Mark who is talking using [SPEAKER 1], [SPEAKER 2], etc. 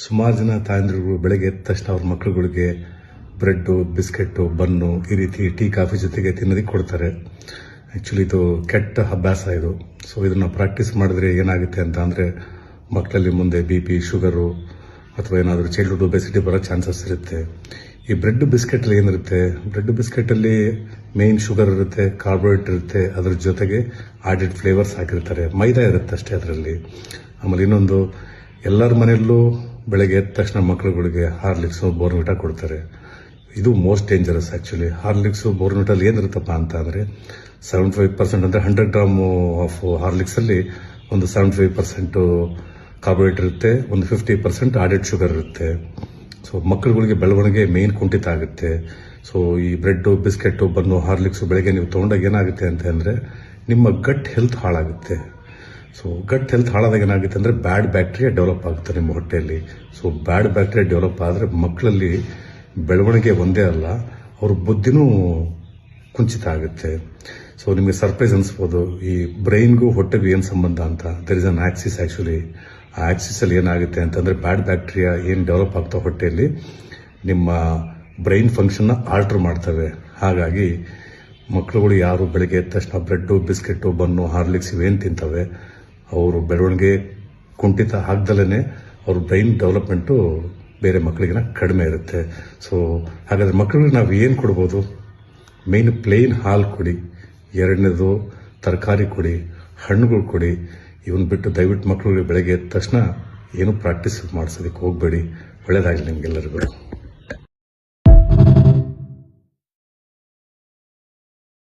[SPEAKER 1] ಸುಮಾರು ಜನ ತಾಯಂದಿರುಗಳು ಬೆಳಗ್ಗೆ ಎದ್ದ ತಕ್ಷಣ ಅವ್ರ ಮಕ್ಕಳುಗಳಿಗೆ ಬ್ರೆಡ್ಡು, ಬಿಸ್ಕೆಟ್ಟು, ಬನ್ನು ಈ ರೀತಿ ಟೀ ಕಾಫಿ ಜೊತೆಗೆ ತಿನ್ನೋದಕ್ಕೆ ಕೊಡ್ತಾರೆ. ಆ್ಯಕ್ಚುಲಿ ಇದು ಕೆಟ್ಟ ಅಭ್ಯಾಸ ಇದು. ಸೊ ಇದನ್ನು ಪ್ರಾಕ್ಟೀಸ್ ಮಾಡಿದ್ರೆ ಏನಾಗುತ್ತೆ ಅಂತ ಅಂದರೆ ಮಕ್ಕಳಲ್ಲಿ ಮುಂದೆ BP, ಶುಗರು ಅಥವಾ ಏನಾದರೂ ಚೈಲ್ಡ್ಹುಡ್ ಒಬೆಸಿಟಿ ಬರೋ ಚಾನ್ಸಸ್ ಇರುತ್ತೆ. ಈ ಬ್ರೆಡ್ ಬಿಸ್ಕೆಟಲ್ಲಿ ಏನಿರುತ್ತೆ, ಬ್ರೆಡ್ ಬಿಸ್ಕೆಟಲ್ಲಿ ಮೇಯ್ನ್ ಶುಗರ್ ಇರುತ್ತೆ, ಕಾರ್ಬೋಹೈಡ್ರೇಟ್ ಇರುತ್ತೆ, ಅದ್ರ ಜೊತೆಗೆ ಆಡೆಡ್ ಫ್ಲೇವರ್ಸ್ ಹಾಕಿರ್ತಾರೆ, ಮೈದಾ ಇರುತ್ತೆ ಅಷ್ಟೇ ಅದರಲ್ಲಿ. ಆಮೇಲೆ ಇನ್ನೊಂದು, ಎಲ್ಲರ ಮನೆಯಲ್ಲೂ ಬೆಳಗ್ಗೆ ಎದ್ದ ತಕ್ಷಣ ಮಕ್ಕಳುಗಳಿಗೆ ಹಾರ್ಲಿಕ್ಸು, ಬೋರ್ನ್ವಿಟಾ ಕೊಡ್ತಾರೆ. ಇದು ಮೋಸ್ಟ್ ಡೇಂಜರಸ್ ಆ್ಯಕ್ಚುಲಿ. ಹಾರ್ಲಿಕ್ಸು, ಬೋರ್ನ್ವಿಟಲ್ಲಿ ಏನಿರುತ್ತಪ್ಪ ಅಂತ ಅಂದರೆ 75% ಅಂದರೆ 100 ಗ್ರಾಮು ಆಫ್ ಹಾರ್ಲಿಕ್ಸಲ್ಲಿ ಒಂದು 75% ಕಾರ್ಬೋಹೈಡ್ರೇಟ್ ಇರುತ್ತೆ, ಒಂದು 50% ಆಡೆಡ್ ಶುಗರ್ ಇರುತ್ತೆ. ಸೊ ಮಕ್ಕಳುಗಳಿಗೆ ಬೆಳವಣಿಗೆ ಮೇನ್ ಕುಂಠಿತ ಆಗುತ್ತೆ. ಸೊ ಈ ಬ್ರೆಡ್ಡು, ಬಿಸ್ಕೆಟ್ಟು, ಬನ್ನು, ಹಾರ್ಲಿಕ್ಸು ಬೆಳಗ್ಗೆ ನೀವು ತೊಗೊಂಡಾಗ ಏನಾಗುತ್ತೆ ಅಂತ ಅಂದರೆ ನಿಮ್ಮ ಗಟ್ ಹೆಲ್ತ್ ಹಾಳಾಗುತ್ತೆ. ಸೊ ಗಟ್ ಹೆಲ್ತ್ ಹಾಳಾದಾಗ ಏನಾಗುತ್ತೆ ಅಂದರೆ ಬ್ಯಾಡ್ ಬ್ಯಾಕ್ಟೀರಿಯಾ ಡೆವಲಪ್ ಆಗುತ್ತೆ ನಿಮ್ಮ ಹೊಟ್ಟೆಯಲ್ಲಿ. ಸೊ ಬ್ಯಾಡ್ ಬ್ಯಾಕ್ಟೀರಿಯಾ ಡೆವಲಪ್ ಆದರೆ ಮಕ್ಕಳಲ್ಲಿ ಬೆಳವಣಿಗೆ ಒಂದೇ ಅಲ್ಲ, ಅವ್ರ ಬುದ್ಧಿನೂ ಕುಂಚಿತ ಆಗುತ್ತೆ. ಸೊ ನಿಮಗೆ ಸರ್ಪ್ರೈಸ್ ಅನಿಸ್ಬೋದು, ಈ ಬ್ರೈನ್ಗೂ ಹೊಟ್ಟೆಗೂ ಏನು ಸಂಬಂಧ ಅಂತ. There is an axis actually. ಆ ಆಕ್ಸಿಸಲ್ಲಿ ಏನಾಗುತ್ತೆ ಅಂತಂದರೆ ಬ್ಯಾಡ್ ಬ್ಯಾಕ್ಟೀರಿಯಾ ಏನು ಡೆವಲಪ್ ಆಗ್ತಾವೆ ಹೊಟ್ಟೆಯಲ್ಲಿ ನಿಮ್ಮ ಬ್ರೈನ್ ಫಂಕ್ಷನ್ನ ಆಲ್ಟರ್ ಮಾಡ್ತವೆ. ಹಾಗಾಗಿ ಮಕ್ಕಳುಗಳು ಯಾರು ಬೆಳಗ್ಗೆ ಎದ್ದ ತಕ್ಷಣ ಬ್ರೆಡ್ಡು, ಬಿಸ್ಕೆಟ್ಟು, ಬನ್ನು, ಹಾರ್ಲಿಕ್ಸ್ ಇವೇನು ತಿಂತವೆ ಅವರು ಬೆಳವಣಿಗೆ ಕುಂಠಿತ ಆಗ್ದಲೇ ಅವ್ರ ಬ್ರೈನ್ ಡೆವಲಪ್ಮೆಂಟು ಬೇರೆ ಮಕ್ಕಳಿಗಿನ ಕಡಿಮೆ ಇರುತ್ತೆ. ಸೊ ಹಾಗಾದರೆ ಮಕ್ಕಳಿಗೆ ನಾವು ಏನು ಕೊಡ್ಬೋದು? ಮೇಯ್ನ್ ಪ್ಲೇನ್ ಹಾಲು ಕೊಡಿ, ಎರಡನೇದು ತರಕಾರಿ ಕೊಡಿ, ಹಣ್ಣುಗಳು ಕೊಡಿ. ಇವನ್ ಬಿಟ್ಟು ದಯವಿಟ್ಟು ಮಕ್ಕಳಿಗೆ ಬೆಳಗ್ಗೆ ಎದ್ದ ತಕ್ಷಣ ಏನು ಪ್ರಾಕ್ಟೀಸ್ ಮಾಡಿಸೋದಕ್ಕೆ ಹೋಗಬೇಡಿ. ಒಳ್ಳೆಯದಾಗಲಿ ನಿಮಗೆಲ್ಲರಿಗೂ.